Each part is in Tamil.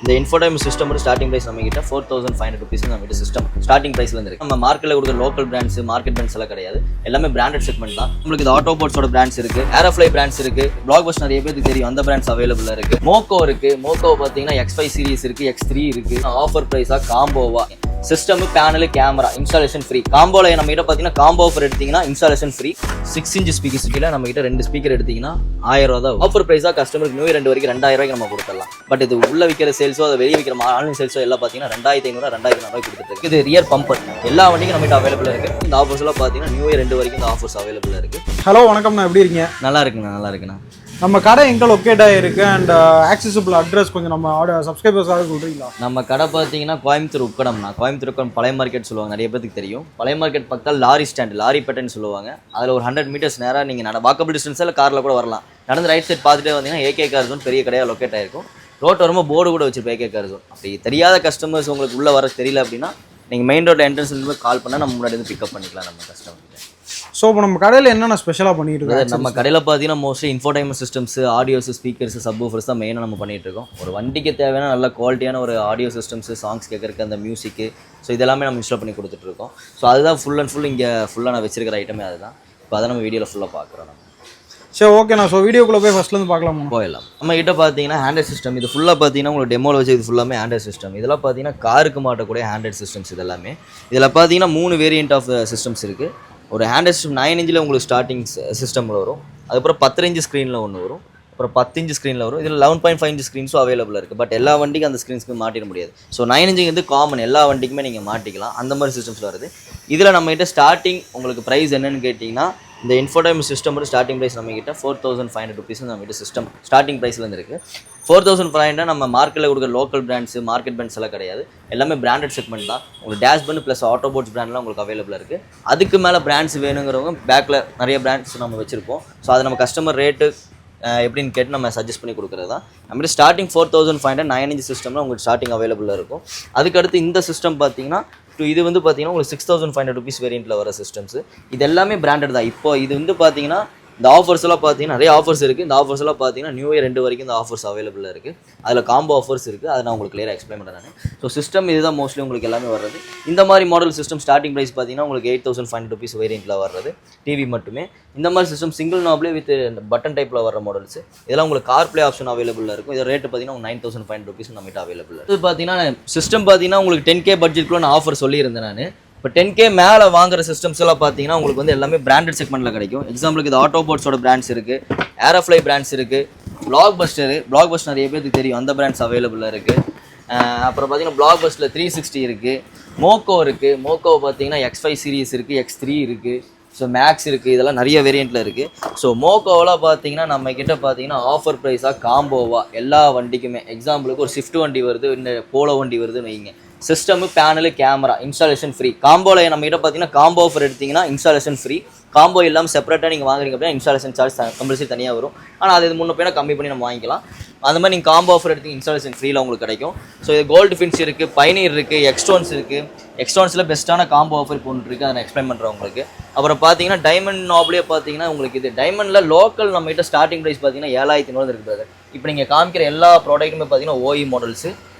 இந்த இன்ஃபோடைன்மெண்ட் சிஸ்டம் ஸ்டார்டிங் பிரைஸ் நம்ம கிட்ட 4500 rupees நம்ம கிட்ட சிஸ்டம் ஸ்டார்டிங் பிரைஸ்ல இருந்து இருக்கு. நம்ம மார்க்கெட்ல கொடுக்குற லோக்கல் பிராண்ட்ஸ் மார்க்கெட் பிராண்ட்ஸ் எல்லாம் கிடையாது, எல்லாமே பிராண்டட் செக்மெண்ட் தான். உங்களுக்கு இது ஆட்டோபோட்ஸோட பிராண்ட்ஸ் இருக்கு, ஏரோஃப்ளை பிராண்ட்ஸ் இருக்கு, பிளாக்பஸ்டர் நிறைய பேருக்கு தெரியும், அந்த பிராண்ட்ஸ் அவைலபிளா இருக்கு. மோக்கோ இருக்கு, மோக்கோ பாத்தீங்கன்னா X5 சீரிஸ் இருக்கு, X3 இருக்கு. ஆஃபர் பிரைஸா காம்போவா system panel camera installation free. காம்போல நம்ம கிட்ட பாத்தீங்கன்னா காம்போ ஆஃபர் எடுத்தீங்கன்னா இன்ஸ்டாலேஷன் ஃப்ரீ. 6 inch ஸ்பீக்கர் சிட்டில நம்ம கிட்ட 2 ஸ்பீக்கர் எடுத்தீங்கன்னா 1000 ரூபா தான் ஆஃபர் பிரைஸா. கஸ்டமருக்கு நியூ இயர் 2 வரைக்கும் 2000 ரூபாய்க்கு நம்ம கொடுத்துடலாம். பட் இது உள்ள விற்கிற சேல்ஸோ அதை வெளியே விற்கிற ஆன்லைன் சேல்ஸோ எல்லாம் பாத்தீங்கன்னா 2500 2400 கொடுத்துட்டு இருக்கு. இது ரியர் பம்பர் எல்லா வண்டிக்கும் நம்ம கிட்ட அவைலபிளா இருக்கு. இந்த ஆஃபர்ஸ் எல்லாம் பாத்தீங்கன்னா நியூ இயர் 2 வரைக்கும் இந்த ஆஃபர்ஸ் அவைலபிளா இருக்கு. ஹலோ வணக்கம்ண்ணா, எப்படி இருக்கீங்க? நல்லா இருக்குண்ணா, நல்லா இருக்குண்ணா. நம்ம கடை எங்கே லொக்கேட் ஆகிருக்கு அண்ட் ஆக்சசிபிள் அட்ரஸ் கொஞ்சம் நம்ம சப்ஸ்கிரைபர்ஸாக சொல்கிறீங்களா? நம்ம கடை பார்த்தீங்கன்னா கோயம்புத்தூர் உக்கடம்னா, கோயம்புத்தூர் உக்கடம் பழைய மார்க்கெட் சொல்லுவாங்க, நிறைய பேருக்கு தெரியும். பழைய மார்க்கெட் பக்கத்தில் லாரி ஸ்டாண்ட், லாரி பேட்டைன்னு சொல்லுவாங்க. அதில் ஒரு 100 meters நேராக நீங்கள் வாக்கபிள் டிஸ்டன்ஸில் காரில் கூட வரலாம். நடந்து ரைட் சைட் பார்த்துட்டே வந்தீங்கன்னா ஏகே கார் ஜோன் பெரிய கடையாக லொக்கேட் ஆகிருக்கும். ரோட் வரும்போது போர்டு கூட வச்சிருப்போம் ஏகே கார் ஜோன். அப்படி தெரியாத கஸ்டமர்ஸ் உங்களுக்கு உள்ளே வர தெரியல அப்படின்னா நீங்கள் மெயின் ரோட்டில் என்ட்ரன்ஸ்லேருந்து கால் பண்ணால் நம்ம முன்னாடி வந்து பிக்கப் பண்ணிக்கலாம் நம்ம கஸ்டமர். ஸோ இப்போ நம்ம கடையில் என்னென்ன ஸ்பெஷலாக பண்ணிட்டு இருக்கோம்? நம்ம கடையில் பார்த்தீங்கன்னா mostly infotainment systems, audios, speakers, subwoofers தான் மெயினாக நம்ம பண்ணிட்டு இருக்கோம். ஒரு வண்டிக்கு தேவையான நல்ல குவாலிட்டியான ஒரு ஆடியோ சிஸ்டம்ஸ், சாங்ஸ் கேட்கறதுக்கு அந்த மியூசிக்கு, ஸோ இதெல்லாமே நம்ம இன்ஸ்டால் பண்ணி கொடுத்துட்ருக்கோம். ஸோ அதுதான் ஃபுல் அண்ட் ஃபுல் இங்கே ஃபுல்லாக நான் வச்சிருக்கிற ஐட்டமே அதுதான். இப்போ அதை நம்ம வீடியோவில் ஃபுல்லாக பார்க்குறோம். நம்ம சரி, ஓகேண்ணா. ஸோ வீடியோக்குள்ளே போய் ஃபஸ்ட்லேருந்து பார்க்கலாமா? போயிடலாம். நம்ம கிட்ட பார்த்தீங்கன்னா ஹேண்ட்ரட் சிஸ்டம், இது ஃபுல்லாக பார்த்தீங்கன்னா உங்களுக்கு டெமோவில் வச்சு இது ஃபுல்லாமே ஹேண்ட்ரட் சிஸ்டம். இதெல்லாம் பார்த்தீங்கன்னா காருக்கு மாட்டக்கூடிய ஹேண்ட்ரட் சிஸ்டம்ஸ் இதெல்லாமே. இதில் பார்த்தீங்கன்னா 3 வேரியன்ட் ஆஃப் சிஸ்டம்ஸ் இருக்குது. ஒரு ஹேண்ட்ரட் சிஸ்டம் 9 inch உங்களுக்கு ஸ்டார்டிங் சிஸ்டமில் வரும். அதுக்கப்புறம் 10 inch ஸ்க்ரீனில் ஒன்று வரும், அப்புறம் 10 inch ஸ்க்ரீனில் வரும். இதில் 11.5 inch ஸ்க்ரீன்ஸும் அவைலபிளாக இருக்குது. பட் எல்லா வண்டிக்கும் அந்த ஸ்க்ரீன்ஸ்க்கு மாட்டிட முடியாது. ஸோ 9 inch வந்து காமன், எல்லா வண்டிக்குமே நீங்கள் மாட்டிக்கலாம். அந்த மாதிரி சிஸ்டம்ஸ் வருது. இதில் நம்மகிட்ட ஸ்டார்டிங் உங்களுக்கு ப்ரைஸ் என்னன்னு கேட்டிங்கன்னா, இந்த இன்ஃபோடைன்மெண்ட் சிஸ்டமோட ஸ்டார்டிங் ப்ரைஸ் நம்மகிட்ட 4500 rupees நம்மகிட்ட சிஸ்டம் ஸ்டார்டிங் ப்ரைஸ்லேருந்து இருக்குது. 4500 நம்ம மார்க்கெட்டில் கொடுக்குற லோக்கல் பிராண்ட்ஸ் மார்க்கெட் பிராண்ட்ஸ் எல்லாம் கிடையாது, எல்லாமே பிராண்டட் செக்மெண்ட் தான். உங்களுக்கு டேஷ்பண்ட் ப்ளஸ் ஆட்டோபோட்ஸ் பிராண்ட்லாம் உங்களுக்கு அவைலபிளாக இருக்குது. அதுக்கு மேலே பிராண்ட்ஸ் வேணுங்கிறவங்க பேக்கில் நிறைய பிராண்ட்ஸ் நம்ம வச்சுருப்போம். ஸோ அதை நம்ம கஸ்டமர் ரேட்டு எப்படின்னு கேட்டு நம்ம சஜஸ்ட் பண்ணி கொடுக்குறது தான். நம்மகிட்ட ஸ்டார்டிங் 4500 9 inch சிஸ்டம்லாம் உங்களுக்கு ஸ்டார்டிங் அவைலபிளாக இருக்கும். அதுக்கடுத்து இந்த சிஸ்டம் பார்த்தீங்கன்னா இது வந்து பார்த்தீங்கன்னா உங்களுக்கு 6500 rupees வேரியண்ட்டில் வர சிஸ்டம்ஸ். இது எல்லாமே பிராண்டட் தான். இப்போ இது வந்து பார்த்தீங்கன்னா இந்த ஆஃபர்ஸ் எல்லாம் பார்த்தீங்கன்னா நிறைய ஆஃபர்ஸ் இருக்குது. இந்த ஆஃபர்ஸ் எல்லாம் பார்த்தீங்கன்னா நியூ இயர் 2 வரைக்கும் இந்த ஆஃபர்ஸ் அவைலபிளாக இருக்குது. அதில் காம்போ ஆஃபர்ஸ் இருக்குது, அதை நான் உங்களுக்கு கிளியராக எக்ஸ்பிளைன் பண்ணுறேன் நான். ஸோ சிஸ்டம் இதுதான் மோஸ்ட்லி உங்களுக்கு எல்லாமே வர்றது. இந்த மாதிரி மாடல் சிஸ்டம் ஸ்டார்டிங் ப்ரைஸ் பார்த்தீங்கன்னா உங்களுக்கு 8500 rupees வேரியண்ட்டில் வர்றது டிவி மட்டுமே. இந்த மாதிரி சிஸ்டம் சிங்கிள் நாப்லேயே வித் பட்டன் டைப்பில் வர மாடல்ஸ் இதெல்லாம் உங்களுக்கு கார் பிளே ஆப்ஷன் அவைலபிளாக இருக்கும். இது ரேட்டு பார்த்தீங்கன்னா 9500 rupees நம்மகிட்ட அவைலபிள். இது பார்த்தீங்கன்னா சிஸ்டம் பார்த்தீங்கன்னா உங்களுக்கு 10K பட்ஜெட்குள்ள நான் ஆஃபர் சொல்லியிருந்தேன் நான். இப்போ 10K மேலே வாங்குற சிஸ்டம்ஸ் எல்லாம் பார்த்தீங்கன்னா உங்களுக்கு வந்து எல்லாமே பிராண்டட் செக்மெண்ட்டில் கிடைக்கும். எக்ஸாம்பிளுக்கு இது ஆட்டோபோட்ஸோட பிராண்ட்ஸ் இருக்குது, ஏரோஃப்ளை பிராண்ட்ஸ் இருக்குது, பிளாக்பஸ்டர் நிறைய பேருக்கு தெரியும், அந்த பிராண்ட்ஸ் அவைலபிளாக இருக்குது. அப்புறம் பார்த்தீங்கன்னா பிளாக்பஸ்டரில் 360 இருக்குது, மோக்கோ இருக்குது. மோக்கோ பார்த்தீங்கன்னா X5 சீரிஸ் இருக்குது, X3 இருக்குது, ஸோ மேக்ஸ் இருக்குது. இதெல்லாம் நிறைய வேரியண்ட்டில் இருக்குது. ஸோ மோக்கோவெலாம் பார்த்தீங்கன்னா நம்ம கிட்ட பார்த்தீங்கன்னா ஆஃபர் ப்ரைஸாக காம்போவாக எல்லா வண்டிக்குமே. எக்ஸாம்பிளுக்கு ஒரு ஸ்விஃப்ட் வண்டி வருது, இந்த போலோ வண்டி வருதுன்னு வைங்க, system panel camera installation free. காம்போவில் நம்ம கிட்ட பார்த்தீங்கன்னா காம்போ ஆஃபர் எடுத்திங்கன்னா இன்ஸ்டாலேஷன் ஃப்ரீ. காம்போ இல்லாமல் செப்பரேட்டாக நீங்கள் வாங்குறீங்க அப்படின்னா இன்ஸ்டாலேஷன் சார்ஜ் கம்பல்சரி தனியாக வரும். ஆனால் அது முன்ன போய் கம்மி பண்ணி நம்ம வாங்கிக்கலாம். அந்த மாதிரி நீங்கள் காம்போ ஆஃபர் எடுத்து இன்ஸ்டாலேஷன் ஃப்ரீயில் உங்களுக்கு கிடைக்கும். ஸோ இது கோல்டு ஃபின்ஸ் இருக்குது, பைனீர் இருக்குது, எக்ஸ்டோன்ஸ் இருக்குது. எக்ஸ்டோன்ஸில் பெஸ்ட்டான காம்போ ஆஃபர் போட்டு இருக்குது, அதை நான் எக்ஸ்பிளைன் பண்ணுறேன் உங்களுக்கு. அப்புறம் பார்த்தீங்கன்னா டைமண்ட் நாப்லேயே பார்த்தீங்கன்னா உங்களுக்கு இது டைமண்டில் லோக்கல் நம்மகிட்ட ஸ்டார்டிங் ப்ரைஸ் பார்த்தீங்கன்னா 7500 இருக்குது. இப்போ நீங்கள் காமிக்கிற எல்லா ப்ராடக்ட்டுமே பார்த்தீங்கன்னா OE மாடல்ஸு,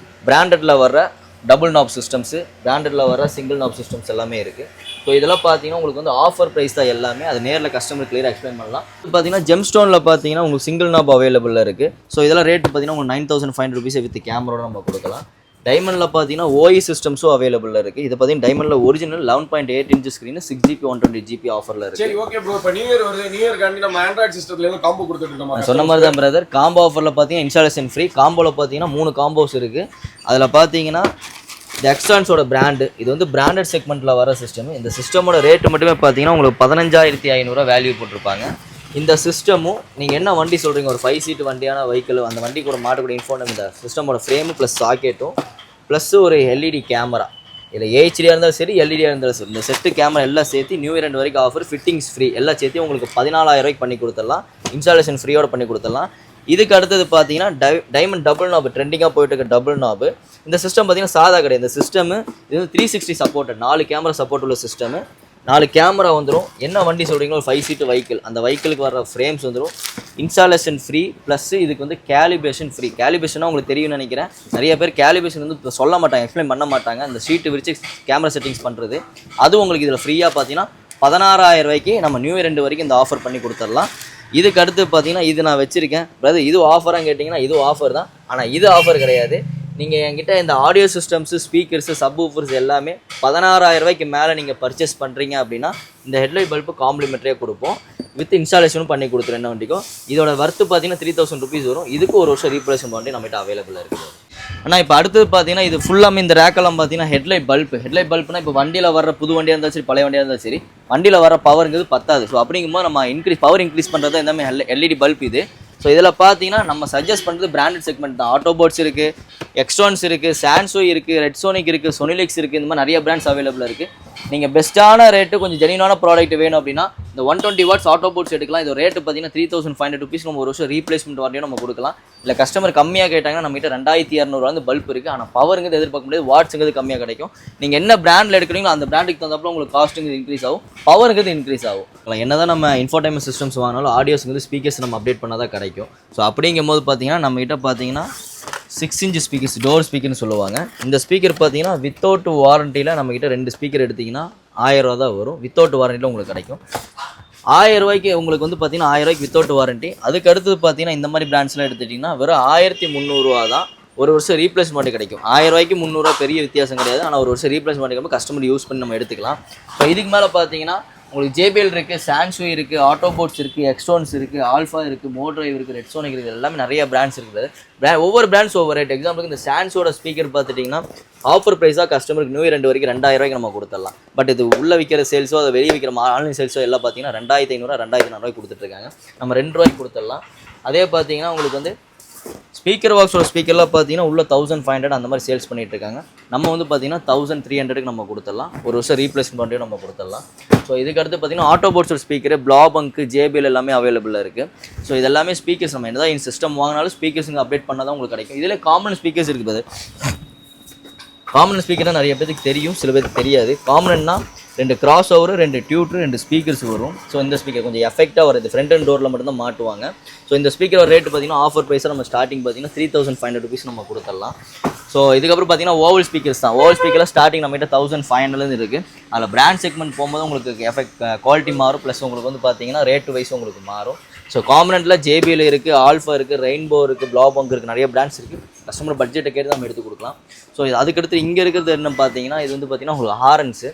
பிராண்டடில் வர்ற டபுள் நாப் சிஸ்டம்ஸு, பிராண்டடில் வர சிங்கிள் நாப் சிஸ்டம்ஸ் எல்லாமே இருக்குது. ஸோ இதெல்லாம் பார்த்தீங்கன்னா உங்களுக்கு வந்து ஆஃபர் ப்ரைஸ் தான் எல்லாமே. அது நேரில் கஸ்டமர் கிளியராக எக்ஸ்பிளைன் பண்ணலாம். பார்த்தீங்கன்னா ஜெம் ஸ்டோனில் பார்த்தீங்கன்னா உங்களுக்கு சிங்கிள் நாப் அவைலபிளாக இருக்குது. ஸோ இதெல்லாம் ரேட் பார்த்தீங்கன்னா உங்களுக்கு 9500 rupees வித் கேமரோட நம்ம கொடுக்கலாம். டைமண்டில் பார்த்தீங்கன்னா OE சிஸ்டம்ஸும் அவைலபிளாக இருக்குது. இது பார்த்தீங்கன்னா டைமண்டில் original 11.8 inch screen 6GB 120GB ஆஃபரில் இருக்குது. சரி, ஓகே ப்ரோ. இப்போ நியூ இயர் வருது, நியூ இயர் காண்டி நம்ம ஆண்ட்ராய்ட் சிஸ்டத்தில் எல்லாம் காம்போ கொடுத்துட்டு நான் சொன்ன மாதிரி தான் பிரதர். காம்போ ஆஃபரில் பார்த்தீங்கன்னா இன்ஸ்டாலேஷன் ஃப்ரீ. காம்போவில் பார்த்தீங்கன்னா 3 காம்போஸ் இருக்குது. அதில் பார்த்தீங்கன்னா இந்த எக்ஸ்டான்ஸோட பிராண்டு, இது வந்து பிராண்டட் செக்மெண்ட்டில் வர சிஸ்டம். இந்த சிஸ்டமோட ரேட்டு மட்டுமே பார்த்தீங்கன்னா உங்களுக்கு 15500 வேல்யூ போட்டிருப்பாங்க. இந்த சிஸ்டமும் நீங்கள் என்ன வண்டி சொல்கிறீங்க, ஒரு 5 seat வண்டியான வெஹிக்கிள், அந்த வண்டி கூட மாட்டக்கூடிய இன்ஃபோன் இந்த சிஸ்டமோட ஃப்ரேமு ப்ளஸ் சாக்கெட்டும் ப்ளஸ் ஒரு LED கேமரா, இதில் HDயாக இருந்தாலும் சரி LEDயாக இருந்தாலும் சரி, இந்த செட்டு கேமரா எல்லாம் சேர்த்து நியூ இயர் 2 வரைக்கும் ஆஃபர், ஃபிட்டிங்ஸ் ஃப்ரீ எல்லாம் சேர்த்து உங்களுக்கு 14000 ரூபாய்க்கு பண்ணி கொடுத்துடலாம். இன்ஸ்டாலேஷன் ஃப்ரீயோட பண்ணி கொடுத்துடலாம். இதுக்கு அடுத்தது பார்த்தீங்கன்னா டைமண்ட் டபுள் நாப், ட்ரெண்டிங்காக போயிட்டு இருக்க டபுள் நாப். இந்த சிஸ்டம் பார்த்தீங்கன்னா சாதா கிடையாது. இந்த சிஸ்டம் இது வந்து 360 சப்போர்ட்டட், 4 கேமரா சப்போர்ட் உள்ள சிஸ்டம். 4 கேமரா வந்துடும். என்ன வண்டி சொல்கிறீங்களோ 5 சீட்டு வெஹிக்கிள், அந்த வெஹிக்கிளுக்கு வர ஃப்ரேம்ஸ் வந்துடும். இன்ஸ்டாலேஷன் ஃப்ரீ ப்ளஸ் இதுக்கு வந்து கேலிபேஷன் ஃப்ரீ. கேலிபேஷனாக உங்களுக்கு தெரியும்னு நினைக்கிறேன். நிறைய பேர் கேலிபேஷன் வந்து இப்போ சொல்ல மாட்டாங்க, எக்ஸ்பிளைன் பண்ண மாட்டாங்க. அந்த ஷீட்டு விரிச்சு கேமரா செட்டிங்ஸ் பண்ணுறது அது உங்களுக்கு இதில் ஃப்ரீயாக பார்த்தீங்கன்னா 16,000 ரூபாய்க்கு நம்ம நியூ இயர் 2 வரைக்கும் இந்த ஆஃபர் பண்ணி கொடுத்துடலாம். இதுக்கு அடுத்து பார்த்தீங்கன்னா இது நான் வச்சுருக்கேன் பிரதர், இது ஆஃபராக கேட்டிங்கன்னா இது ஆஃபர் தான். ஆனால் இது ஆஃபர் கிடையாது. நீங்கள் என்கிட்ட இந்த ஆடியோ சிஸ்டம்ஸு, ஸ்பீக்கர்ஸு, சப்வூஃபர்ஸ் எல்லாமே 16,000 ரூபாய்க்கு மேலே நீங்கள் பர்ச்சேஸ் பண்ணுறீங்க அப்படின்னா இந்த ஹெட்லைட் பல்பு காம்ப்ளிமெண்ட்ரியாக கொடுப்போம். வித் இன்ஸ்டாலேஷனும் பண்ணி கொடுத்துரும் என்ன வண்டிக்கும். இதோட வர்த்து பார்த்தீங்கன்னா 3,000 ருபீஸ் வரும். இதுக்கு 1 வருஷம் ரீப்ளேஸ்மெண்ட் வாரண்டி நம்மகிட்ட அவைலபிளாக இருக்குது. ஆனால் இப்போ அடுத்தது பார்த்தீங்கன்னா இது ஃபுல்லாமே இந்த ரேக்கெல்லாம் பார்த்தீங்கன்னா ஹெட்லைட் பல்ப்னா இப்போ வண்டியில் வர புது வண்டியாக இருந்தாலும் சரி, பழைய வண்டியாக இருந்தாலும் சரி, வண்டியில் வர பவருங்கிறது பத்தாது. ஸோ அப்படிங்கும்போது நம்ம பவர் இன்க்ரீஸ் பண்ணுறது தான் எல்லாமே எல்இடி பல்ப் இது. ஸோ இதில் பார்த்தீங்கன்னா நம்ம சஜஸ்ட் பண்ணுறது பிராண்டட் செக்மெண்ட் தான். ஆட்டோபோட்ஸ் இருக்குது, எக்ஸ்ட்ரான்ஸ் இருக்குது, சான்சோ இருக்குது, ரெட்சோனிக் இருக்குது, சொனிலிக்ஸ் இருக்குது. இந்த மாதிரி நிறைய பிராண்ட்ஸ் அவைலபிளாக இருக்குது. நீங்கள் பெஸ்ட்டான ரேட்டு கொஞ்சம் ஜெனியூனான ப்ராடக்ட் வேணும் அப்படின்னா இந்த 120 வாட்ஸ் ஆட்டோபோட்ஸ் எடுக்கலாம். இது ரேட்டு பார்த்தீங்கன்னா 3,500 ருபீஸ். நம்ம 1 வருஷம் ரீப்ளேஸ்மெண்ட் வாரண்டியும் நம்ம கொடுக்கலாம். இல்லை கஸ்டமர் கம்மியாக கேட்டாங்கன்னா நம்மகிட்ட 2,200 வந்து பல்ப் இருக்குது. ஆனால் பவருங்கிறது எதிர்பார்க்க முடியாது, வாட்ஸுங்கிறது கம்மியாக கிடைக்கும். நீங்கள் என்ன பிராண்டில் எடுக்கிறீங்களோ அந்த பிராண்டுக்கு தகுந்தப்போ உங்களுக்கு காஸ்ட்டுங்கிறது இன்க்ரீஸ் ஆகும், பவருங்கிறது இன்க்ரீஸ் ஆகும். என்ன தான் நம்ம இன்ஃபோடைன்மெண்ட் சிஸ்டம்ஸ் வாங்கினாலும் ஆடியோஸ்ங்கிறது ஸ்பீக்கர்ஸ் நம்ம அப்டேட் பண்ணால் தான் கிடைக்கும். ஸோ அப்படிங்கும் போது பார்த்தீங்கன்னா நம்மகிட்ட பார்த்தீங்கன்னா 6 இன்ச் ஸ்பீக்கர்ஸ், டோர் ஸ்பீக்கர்னு சொல்லுவாங்க. இந்த ஸ்பீக்கர் பார்த்தீங்கன்னா வித்தவுட் வாரண்டியில் நம்மகிட்ட 2 ஸ்பீக்கர் எடுத்திங்கன்னா 1000 ரூபா தான் வரும். வித்தவுட் வாரண்டியில் உங்களுக்கு கிடைக்கும். 1000 ரூபாய்க்கு உங்களுக்கு வந்து பார்த்தீங்கன்னா 1000 ரூபாய்க்கு வித்தவுட் வாரண்டி. அதுக்கு அடுத்தது பார்த்தீங்கன்னா இந்த மாதிரி பிராண்ட்ஸ்லாம் எடுத்துட்டிங்கன்னா வெறும் 1300 ரூபா தான். 1 வருஷம் ரீப்ளேஸ்மெண்ட் கிடைக்கும். 1000 ரூபாய்க்கு 300 ரூபா பெரிய வித்தியாசம் கிடையாது. ஆனால் 1 வருஷம் ரீப்ளேஸ்மெண்ட் கிடைக்கும், கஸ்டமர் யூஸ் பண்ணி நம்ம எடுத்துக்கலாம். இப்போ இதுக்கு மேலே பார்த்தீங்கன்னா உங்களுக்கு ஜேபிஎல் இருக்குது, சான்சோ இருக்குது, ஆட்டோபோட்ஸ் இருக்குது, எக்ஸ்ட்ரான்ஸ் இருக்குது, ஆல்ஃபா இருக்குது, மோட்ரைவ் இருக்குது, ரெட்சோனிக் இருக்குது. எல்லாமே நிறைய பிராண்ட்ஸ் இருக்குது. ஒவ்வொரு பிராண்ட்ஸ் ஒவ்வொரு ரேட். எக்ஸாம்பிளுக்கு இந்த சான்சோட ஸ்பீக்கர் பார்த்துட்டிங்கன்னா ஆஃபர் ப்ரைஸாக கஸ்டமருக்கு நியூ இயர் 2 வரைக்கும் 2,000 ரூபாய்க்கு நம்ம கொடுத்துடலாம். பட் இது உள்ள விற்கிற சேல்ஸோ அதை வெளியே விற்கிற ஆன்லைன் சேல்ஸோ எல்லாம் பார்த்தீங்கன்னா 2,500 2,400 ரூபாய்க்கு கொடுத்துட்ருக்காங்க. நம்ம 2 ரூபாய்க்கு கொடுத்துடலாம். அதே பார்த்தீங்கன்னா உங்களுக்கு வந்து ஸ்பீக்கர் பாக்ஸோட ஸ்பீக்கர்லாம் பார்த்தீங்கன்னா உள்ள 1,500 அந்த மாதிரி சேல்ஸ் பண்ணிட்டு இருக்காங்க. நம்ம வந்து பார்த்தீங்கன்னா 1,300க்கு நம்ம கொடுத்துடலாம். 1 வருஷம் ரீப்ளேஸ்மெண்ட் பண்ணியும் நம்ம கொடுத்துடலாம். ஸோ இதுக்கு அடுத்து பார்த்தீங்கன்னா ஆட்டோபோட்ஸோட ஸ்பீக்கர், பிளாபங்க், ஜேபிஎல் எல்லாமே அவைலபிளாக இருக்குது. ஸோ இதெல்லாமே ஸ்பீக்கர்ஸ் நம்ம என்ன தான் இந்த சிஸ்டம் வாங்கினாலும் ஸ்பீக்கர்ஸுங்க அப்டேட் பண்ணால் தான் உங்களுக்கு கிடைக்கும். இதில் காமன் ஸ்பீக்கர்ஸ் இருக்குது. காமன் ஸ்பீக்கர்னால் நிறைய பேருக்கு தெரியும், சில பேருக்கு தெரியாது. காமன்னா 2 கிராஸ் ஓவர், 2 டியூட்ரு, 2 ஸ்பீக்கர்ஸ் வரும். ஸோ இந்த ஸ்பீக்கர் கொஞ்சம் எஃபெக்டாக வருது, ஃப்ரண்ட் அண்ட் டோரில் மட்டும்தான் மாட்டுவாங்க. ஸோ இந்த ஸ்பீக்கர் ரேட்டு பார்த்தீங்கன்னா ஆஃபர் ப்ரைஸாக நம்ம ஸ்டார்டிங் பார்த்தீங்கன்னா 3,500 ருபீஸ் நம்ம கொடுத்துடலாம். ஸோ இதுக்கப்புறம் பார்த்தீங்கன்னா ஓவல் ஸ்பீக்கர்ஸ் தான். ஓவல் ஸ்பீக்கரில் ஸ்டார்டிங் நம்மகிட்ட 1,500 இருக்குது. அதில் பிராண்ட் செக்மெண்ட் போகும்போது உங்களுக்கு எஃபெக்ட் குவாலிட்டி மாறும், ப்ளஸ் உங்களுக்கு வந்து பார்த்தீங்கன்னா ரேட்டு வைஸ் உங்களுக்கு மாறும். ஸோ காம்பனண்ட்டில் ஜேபிஎல் இருக்குது, ஆல்ஃபா இருக்குது, ரெயின்போ இருக்குது, பிளாபங்க் இருக்குது, நிறைய பிராண்ட்ஸ் இருக்குது. கஸ்டமர் பட்ஜெட்டை கேட்டு நம்ம எடுத்து கொடுக்கலாம். ஸோ அதுக்கடுத்து இங்கே இருக்கிறது என்ன பார்த்தீங்கன்னா இது வந்து பார்த்தீங்கன்னா உங்களுக்கு ஹாரன்ஸு.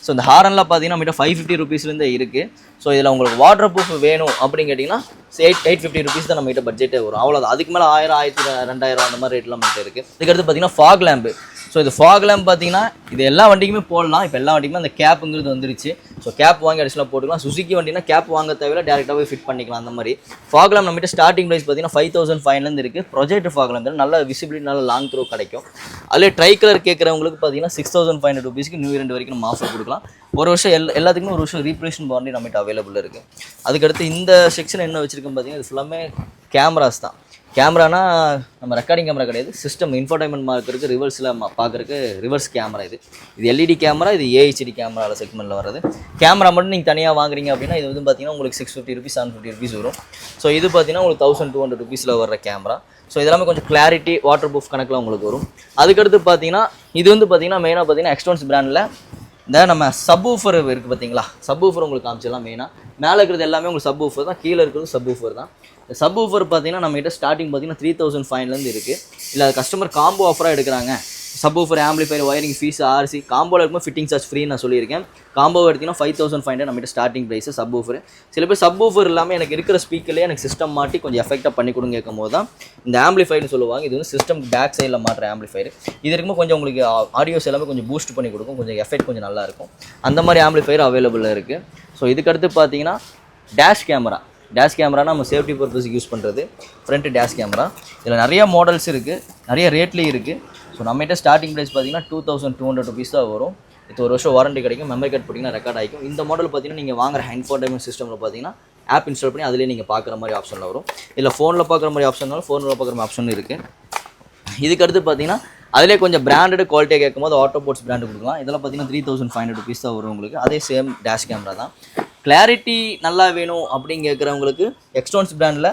ஸோ இந்த ஹாரன்லாம் பார்த்தீங்கன்னா நம்மகிட்ட 550 ருபீஸ்லேருந்து இருக்குது. ஸோ இதில் உங்களுக்கு வாட்டர் ப்ரூஃப் வேணும் அப்படின்னு கேட்டிங்கன்னா 850 ருபீஸ் தான் நம்மகிட்ட பட்ஜெட்டே வரும். அவ்வளோதான். அதுக்கு மேலே 1000, 2,000 அந்த மாதிரி ரேட்லாம் நம்மகிட்ட இருக்குது. இதுக்கடுத்து பார்த்தீங்கன்னா ஃபாக் லேம்பு. ஸோ இது ஃபாக் லேம்ப் பார்த்தீங்கன்னா இது எல்லா வண்டிக்குமே போடலாம். இப்போ எல்லா வண்டிக்குமே அந்த கேப்புங்கிறது வந்துருச்சு. ஸோ கேப் வாங்கி அடிஷனலாக போட்டுக்கலாம். சுசுக்கி வண்டினா கேப் வாங்க தேவையில்ல, டேரெக்டாகவே ஃபிட் பண்ணிக்கலாம். அந்த மாதிரி ஃபாக் லேம்ப் நம்மகிட்ட ஸ்டார்டிங் ப்ரைஸ் பார்த்தீங்கன்னா 5,500 இருக்குது. ப்ரொஜெக்ட் ஃபாக் லேம்ப் நல்ல விசிபிலிட்டி, நல்ல லாங் த்ரோ கிடைக்கும். அதிலே ட்ரை கலர் கேட்குறவங்களுக்கு பார்த்தீங்கன்னா 6,500 ருபீஸ்க்கு நியூ இயர் 2 வரைக்கும் நம்ம ஆஃபர் கொடுக்கலாம். 1 வருஷம் எல்லாத்துக்குமே 1 வருஷம் ரீப்ளேஸ்மெண்ட் வாரண்டி நம்மகிட்ட அவைலபிள் இருக்குது. அதுக்கடுத்து இந்த செக்ஷன் என்ன வச்சுருக்கோம் பார்த்தீங்கன்னா இது ஃபுல்லாமே கேமராஸ் தான். கேமரானா நம்ம ரெக்கார்டிங் கேமரா கிடையாது, சிஸ்டம் இன்ஃபோடைன்மெண்ட் மார்க்கருக்கு ரிவர்ஸில் பார்க்குறக்கு ரிவர்ஸ் கேமரா. இது எல்இடி கேமரா, இது ஏஹெச்டி கேமராவில் செக்மெண்ட்டில் வர்றது. கேமரா மட்டும் நீங்கள் தனியாக வாங்குறீங்க அப்படின்னா இது வந்து பார்த்தீங்கன்னா உங்களுக்கு 650 ருபீஸ் 750 ருபீஸ் வரும். ஸோ இது பார்த்தீங்கன்னா உங்களுக்கு 1,200 ருபீஸில் வர்ற கேமரா. ஸோ இதெல்லாமே கொஞ்சம் கிளாரிட்டி, வாட்டர் ப்ரூஃப் கணக்கில் உங்களுக்கு வரும். அதுக்கடுத்து பார்த்தீங்கன்னா இது வந்து பார்த்தீங்கன்னா மெயினாக பார்த்தீங்கன்னா எக்ஸ்ட்ரான்ஸ் பிராண்டில் இந்த நம்ம சப்வூஃபர் இருக்குது பார்த்தீங்களா, சப்வூஃபர் உங்களுக்கு காமிச்சிடலாம். மெயினாக மேலே இருக்கிறது எல்லாமே உங்களுக்கு சப்வூஃபர் தான், கீழே இருக்கிறது சப்வூஃபர் தான். இந்த சப்வூஃபர் பார்த்தீங்கன்னா நம்மகிட்ட ஸ்டார்டிங் பார்த்தீங்கன்னா 3,500 இருக்குது. இல்லை கஸ்டமர் காம்போ ஆஃபராக எடுக்கிறாங்க, subwoofer, amplifier, wiring fees, RC காம்போவில் இருக்கும்போது ஃபிட்டிங் சார்ஜ் ஃப்ரீ நான் சொல்லியிருக்கேன். காம்போ எடுத்திங்கன்னா 5,500 நம்மகிட்ட ஸ்டார்டிங் ப்ரைஸ் சப்வூஃபர். சில பேர் சப்வூஃபர் இல்லாமல் எனக்கு இருக்கிற ஸ்பீக்கர்லேயே எனக்கு சிஸ்டம் மாட்டி கொஞ்சம் எஃபெக்டாக பண்ணி கொடுங்க கேட்கும் போது தான் இந்த ஆம்பிளிஃபையர்னு சொல்லுவாங்க. இது வந்து சிஸ்டம் பேக் சைடில் மாட்டுற ஆம்பிளிஃபையர். இது இருக்கும்போது கொஞ்சம் உங்களுக்கு ஆடியோஸ் எல்லாமே கொஞ்சம் பூஸ்ட் பண்ணி கொடுக்கும், கொஞ்சம் எஃபெக்ட் கொஞ்சம் நல்லாயிருக்கும். அந்த மாதிரி ஆம்பிளிஃபையர் அவைலபிளாக இருக்குது. ஸோ இதுக்கடுத்து பார்த்தீங்கன்னா டேஷ் கேமரா. டேஷ் கேமரா நம்ம சேஃப்டி பர்பஸுக்கு யூஸ் பண்ணுறது ஃப்ரண்ட் டேஷ் கேமரா. இதில் நிறைய மாடல்ஸ் இருக்குது, நிறைய ரேட்லேயும் இருக்குது. ஸோ நம்மகிட்ட ஸ்டார்டிங் ப்ரைஸ் பார்த்தீங்கன்னா 2,200 ருபீஸ் தான் வரும். இது 1 வருஷம் வாரண்டி கிடைக்கும். மெமரி கார்டு போட்டிங்கன்னா ரெக்கார்ட் ஆகிக்கும். இந்த மாடல் பார்த்தீங்கன்னா நீங்கள் வாங்குற இன்ஃபோடைன்மெண்ட் சிஸ்டமில் பார்த்தீங்கன்னா ஆப் இன்ஸ்டால் பண்ணி அதிலே நீங்கள் பார்க்குற மாதிரி ஆப்ஷனில் வரும். இல்லை ஃபோனில் பார்க்குற மாதிரி ஆப்ஷன்னாலும் ஃபோனில் பார்க்குற மாதிரி ஆப்ஷன் இருக்குது. இதுக்கடுத்து பார்த்தீங்கன்னா அதிலே கொஞ்சம் பிராண்டட் குவாலிட்டியாக கேட்கும்போது ஆட்டோபோர்ட்ஸ் பிராண்டு கொடுக்கலாம். இதெல்லாம் பார்த்தீங்கன்னா 3500 ருபீஸ் தான் வரும் உங்களுக்கு. அதே சேம் டேஷ் கேமரா தான். கிளாரிட்டி நல்லா வேணும் அப்படின்னு கேட்குறவங்களுக்கு எக்ஸ்ட்ரான்ஸ் பிராண்டில்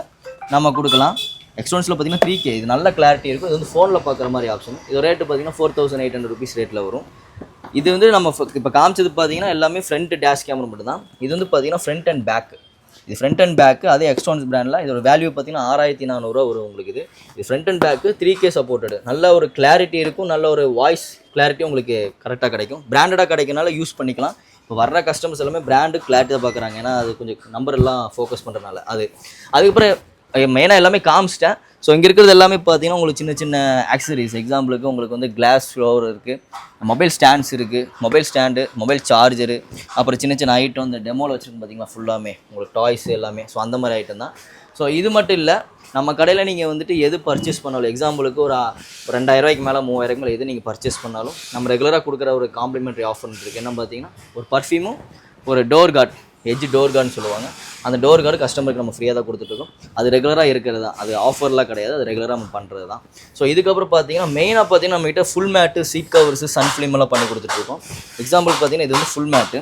நம்ம கொடுக்கலாம். எக்ஸ்ட்ரான்ஸில் பார்த்தீங்கன்னா 3K, இது நல்ல கிளாரிட்டி இருக்கும். இது வந்து ஃபோனில் பார்க்குற மாதிரி ஆப்ஷன். இது ரேட்டு பார்த்தீங்கன்னா 4800 ருபீஸ் ரேட்டில் வரும். இது வந்து நம்ம இப்போ காமிச்சது பார்த்தீங்கன்னா எல்லாமே ஃப்ரண்ட் டேஷ் கேமரா மட்டும் தான். இது வந்து பார்த்தீங்கன்னா ஃப்ரண்ட் அண்ட் பேக். இது ஃப்ரண்ட் அண்ட் பேக்கு. அதே எக்ஸ்ட்ரான்ஸ் பிராண்டில் இதோட வேல்யூ பார்த்தீங்கன்னா 6400 வரும் உங்களுக்கு. இது front and back 3K supported. நல்ல ஒரு கிளாரிட்டி இருக்கும், நல்ல ஒரு வாய்ஸ் கிளாரிட்டி உங்களுக்கு கரெக்டாக கிடைக்கும். பிராண்டடாக கிடைக்கனால யூஸ் பண்ணிக்கலாம். இப்போ வர்ற கஸ்டமர்ஸ் எல்லாமே பிராண்டு கிளாரிட்டி தான் பார்க்குறாங்க, ஏன்னா அது கொஞ்சம் நம்பர் எல்லாம் ஃபோக்கஸ் பண்ணுறதுனால. அதுக்கப்புறம் மெயினாக எல்லாமே காமிச்சிட்டேன். ஸோ இங்கே இருக்கிறது எல்லாமே பார்த்தீங்கன்னா உங்களுக்கு சின்ன சின்ன ஆக்சசரிஸ். எக்ஸாம்பிளுக்கு உங்களுக்கு வந்து கிளாஸ் ஃப்ளோர் இருக்குது, மொபைல் ஸ்டாண்ட்ஸ் இருக்குது, மொபைல் ஸ்டாண்டு, மொபைல் சார்ஜரு, அப்புறம் சின்ன சின்ன ஐட்டம் இந்த டெமோவில் வச்சுருக்கு பார்த்தீங்களா ஃபுல்லாமே உங்களுக்கு டாய்ஸ் எல்லாமே. ஸோ அந்த மாதிரி ஐட்டம் தான். ஸோ இது மட்டும் இல்லை, நம்ம கடையில் நீங்கள் வந்துட்டு எது பர்ச்சேஸ் பண்ணாலும், எக்ஸாம்பிளுக்கு ஒரு 2000 மேலே 3000 மேலே எது நீங்கள் பர்ச்சேஸ் பண்ணாலும் நம்ம ரெகுலராக கொடுக்குற ஒரு காம்ப்ளிமெண்ட்ரி ஆஃபர் இருக்குது. என்ன பார்த்தீங்கன்னா ஒரு பர்ஃப்யூமும் ஒரு டோர் கார்ட், எட்ஜ் டோர் கார்டுன்னு சொல்லுவாங்க. அந்த டோர் கார்டு கஸ்டமருக்கு நம்ம ஃப்ரீயாக தான் கொடுத்துட்ருக்கோம். அது ரெகுலராக இருக்கிறது தான், அது ஆஃபர்லாம் கிடையாது, அது ரெகுலராக நம்ம பண்ணுறது தான். ஸோ இதுக்கப்புறம் பார்த்தீங்கன்னா மெயினாக பார்த்தீங்கன்னா நம்மகிட்ட full mat, seat covers, sun film எல்லாம் பண்ணி கொடுத்துட்ருக்கோம். எக்ஸாம்பிளுக்கு பார்த்தீங்கன்னா இது வந்து ஃபுல் மேட்டு,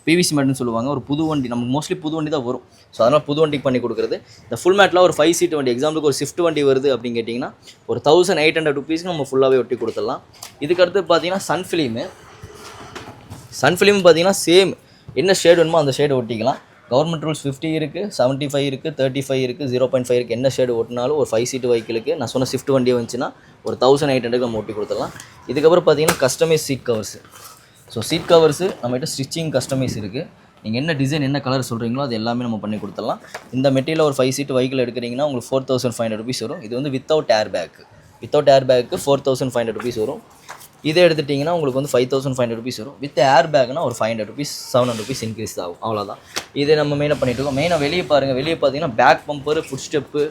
பிவிசி மேட்டுன்னு சொல்லுவாங்க. ஒரு புது வண்டி, நமக்கு மோஸ்ட்லி புது வண்டி தான் வரும். ஸோ அதனால் புது வண்டிக்கு பண்ணி கொடுக்குறது. இந்த ஃபுல் மேட்டில் ஒரு 5 சீட் வண்டி, எக்ஸாம்பிளுக்கு ஒரு ஸ்விஃப்ட் வண்டி வருது அப்படின்னு கேட்டிங்கன்னா ஒரு 1800 ருபீஸ்க்கு நம்ம ஃபுல்லாகவே ஒட்டி கொடுத்துடலாம். இதுக்கடுத்து பார்த்தீங்கன்னா சன் ஃபிலிமு பார்த்தீங்கன்னா சேம் என்ன ஷேடு வேணுமோ அந்த ஷேடு ஒட்டிக்கலாம். கவர்மெண்ட் ரூல்ஸ் 50 இருக்குது, 75 இருக்குது, 35 இருக்குது, 0.5 இருக்குது. என்ன ஷேடு ஓட்டினாலும் ஒரு 5 சீட் வெஹிக்கிளுக்கு நான் சொன்ன ஸ்விஃப்ட் வண்டி வந்துச்சுன்னா ஒரு 1800 நம்ம ஓட்டி கொடுத்துடலாம். இதுக்கப்புறம் பார்த்தீங்கன்னா customise seat covers. So seat covers நம்மகிட்ட ஸ்டிச்சிங் கஸ்டமைஸ் இருக்குது. நீங்கள் என்ன டிசைன் என்ன கலர் சொல்கிறீங்களோ அது எல்லாமே நம்ம பண்ணி கொடுத்துடலாம். இந்த மெட்டீரியல் ஒரு 5 சீட் வெஹிக்கிள் எடுக்கிறீங்கன்னா உங்களுக்கு 4500 ருபீஸ் வரும். இது வந்து வித்தவுட் ஏர் பேக்கு 4500 ருபீஸ் வரும். இதை எடுத்துட்டிங்கன்னா உங்களுக்கு வந்து 5500 ருபீஸ் வரும். வித் ஏர் பேக்னா ஒரு 500 ருபீஸ் 700 ருபீஸ் இன்க்ரீஸ் ஆகும், அவ்வளோதான். இதை நம்ம மெயினாக பண்ணிகிட்ருக்கோம். மெயினாக வெளியே பாருங்கள், வெளியே பார்த்தீங்கன்னா back bumper, foot step,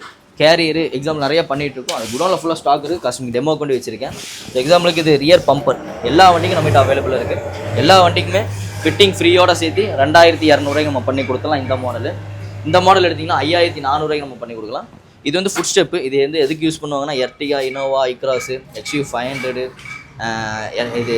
carrier example நிறையா பண்ணிகிட்ருக்கோம். அது குடோனில் ஃபுல்லாக ஸ்டாக் இருக்குது, கஸ்டமர் டெமோ கொண்டு வச்சுருக்கேன். எக்ஸாம்பிளுக்கு இது ரியர் பம்பர் எல்லா வண்டிக்கும் நம்மகிட்ட அவைலபிளாக இருக்குது. எல்லா வண்டிக்குமே ஃபிட்டிங் ஃப்ரீயோட சேர்த்து 2200 நம்ம பண்ணி கொடுக்கலாம். இந்த மாடல் எடுத்திங்கன்னா 5400 நம்ம பண்ணி கொடுக்கலாம். இது வந்து ஃபுட் ஸ்டெப்பு. இது வந்து எதுக்கு யூஸ் பண்ணுவாங்கன்னா எர்டிகா, இனோவா, ஐக்ராஸு, XU 500, இது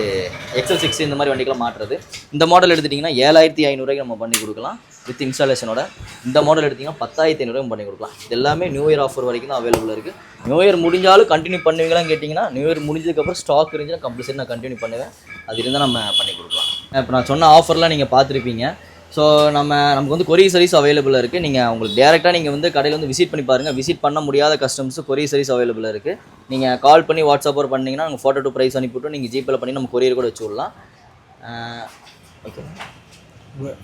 XL6 இந்த மாதிரி வண்டிக்கெலாம் மாட்டுறது. இந்த மாடல் எடுத்துட்டிங்கன்னா 7500 நம்ம பண்ணி கொடுக்கலாம் வித் இன்ஸ்டாலேஷனோட. இந்த மாடல் எடுத்திங்கன்னா 10500 பண்ணி கொடுக்கலாம். இது எல்லாமே நியூ இயர் ஆஃபர் வரைக்கும் தான் அவைலபிளாக இருக்குது. நியூ இயர் முடிஞ்சாலும் கண்டினியூ பண்ணுவீங்களான்னு கேட்டிங்கன்னா நியூ இயர் முடிஞ்சதுக்கப்புறம் ஸ்டாக் இருந்துச்சுன்னா கம்பல்சரி நான் கண்டினியூ பண்ணுவேன். அது இருந்தால் நம்ம பண்ணி கொடுக்கலாம். இப்போ நான் சொன்ன ஆஃபர்லாம் நீங்கள் பார்த்துருப்பீங்க. ஸோ நமக்கு வந்து கொரியர் சர்வீஸ் அவைலபிளாக இருக்குது. நீங்கள் உங்களுக்கு டேரெக்டாக நீங்கள் வந்து கடையில் வந்து விசிட் பண்ணி பாருங்கள். விசிட் பண்ண முடியாத கஸ்டமர்ஸு கொரியர் சர்வீஸ் அவைலபிளாக இருக்குது. நீங்கள் கால் பண்ணி வாட்ஸ்அப் பண்ணிங்கன்னா நாங்கள் ஃபோட்டோ 2 ப்ரைஸ் அனுப்பிவிட்டு நீங்கள் ஜிபேல பண்ணி நம்ம கொரியர் கூட வச்சு விடலாம். ஓகே.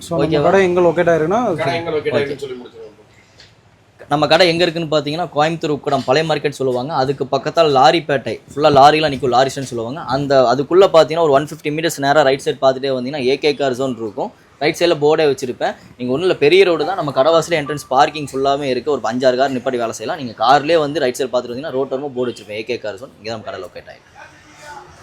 ஸோ நம்ம கடை எங்கே லொக்கேட் ஆயிருக்குன்னா நம்ம கடை எங்கே இருக்குன்னு பார்த்தீங்கன்னா கோயம்புத்தூர் உக்கடம் பழைய மார்க்கெட் சொல்லுவாங்க. அதுக்கு பக்கத்தால் லாரிப்பேட்டை ஃபுல்லாக லாரிலாம் நிற்கும், லாரி ஸ்டாண்ட் சொல்லுவாங்க. அதுக்குள்ளே பார்த்தீங்கன்னா ஒரு 150 மீட்டர்ஸ் நேராக ரைட் சைட் பார்த்துட்டே வந்தீங்கன்னா AK கார் ஜோன் இருக்கும். ரைட் சைடில் போர்டே வச்சிருப்பேன். நீங்கள் ஒன்றும் இல்லை, பெரிய ரோடு தான். நம்ம கடைவாசில் என்ட்ரன்ஸ் பார்க்கிங் ஃபுல்லாமே இருக்குது. ஒரு 5-6 கார் நிப்பாட்டி வேலை செய்யலாம். நீங்கள் கார்லேயே வந்து ரைட் சைடு பார்த்துட்டு வந்தீங்கன்னா ரோட் போர்டு வச்சிருப்பேன் AK கார் ஜோன். இங்கே தான் கடை லொக்கேட் ஆகிடும்.